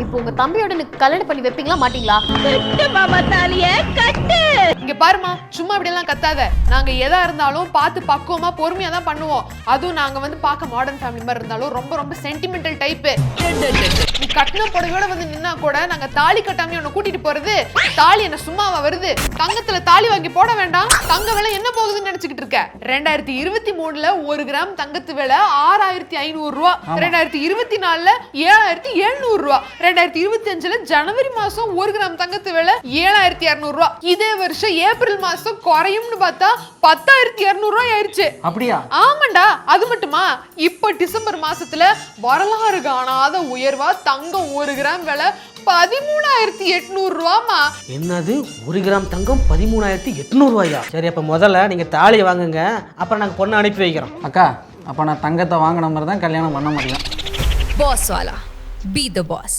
இப்போ உங்க தம்பியோட எனக்கு கல்யாணம் பண்ணி வைப்பீங்களா மாட்டீங்களா? கட்டு மாமா தாலிய கட்டு. இங்க பாருமா, சும்மா இப்படி எல்லாம் கத்தாத. நாங்க எதா இருந்தாலும் பார்த்து பக்குவமா பொறுமையா தான் பண்ணுவோம். அதுவும் நாங்க வந்து பார்க்க மாடர்ன் ஃபேமிலி மாதிரி இருந்தாலும் ரொம்ப ரொம்ப சென்டிமெண்டல் டைப். நீ கட்டின புடவையோட வந்து நின்னா கூட நாங்க தாலி கட்டாம உன்னை கூட்டிட்டு போறது, தாலி என்ன சும்மாவா வருது? தங்கத்துல தாலி வாங்கி போட வேண்டாம். தங்க விலை என்ன போகுதுன்னு நினைச்சுக்கிட்டு இருக்க? 2023ல 1 கிராம் தங்கத்து விலை 6500 ரூபா, 2024ல 7700 ரூபா, 2025ல ஜனவரி மாசம் 1 கிராம் தங்கத்து விலை 7200 ரூபா. இதே வருஷம் ஏப்ரல் மாசம் குறையும்னு பார்த்தா 10200 ரூபாய் ஆயிருச்சு. அப்படியா? ஆமாண்டா. அது மட்டுமா, இப்ப டிசம்பர் மாசத்துல வரலாறு காணாத உயர்வா தங்கம் 1 கிராம் விலை 13800 ரூபாமா. என்னது 1 கிராம் தங்கம் 13800 ரூபாயா? சரி, அப்ப முதல்ல நீங்க தாலியை வாங்குங்க, அப்புறம் நாங்க பொண்ணை அனுப்பி வைக்கிறோம். அக்கா, அப்போ நான் தங்கத்தை வாங்கின மாதிரி தான் கல்யாணம் பண்ண முடியும். Boss wala. Be the boss.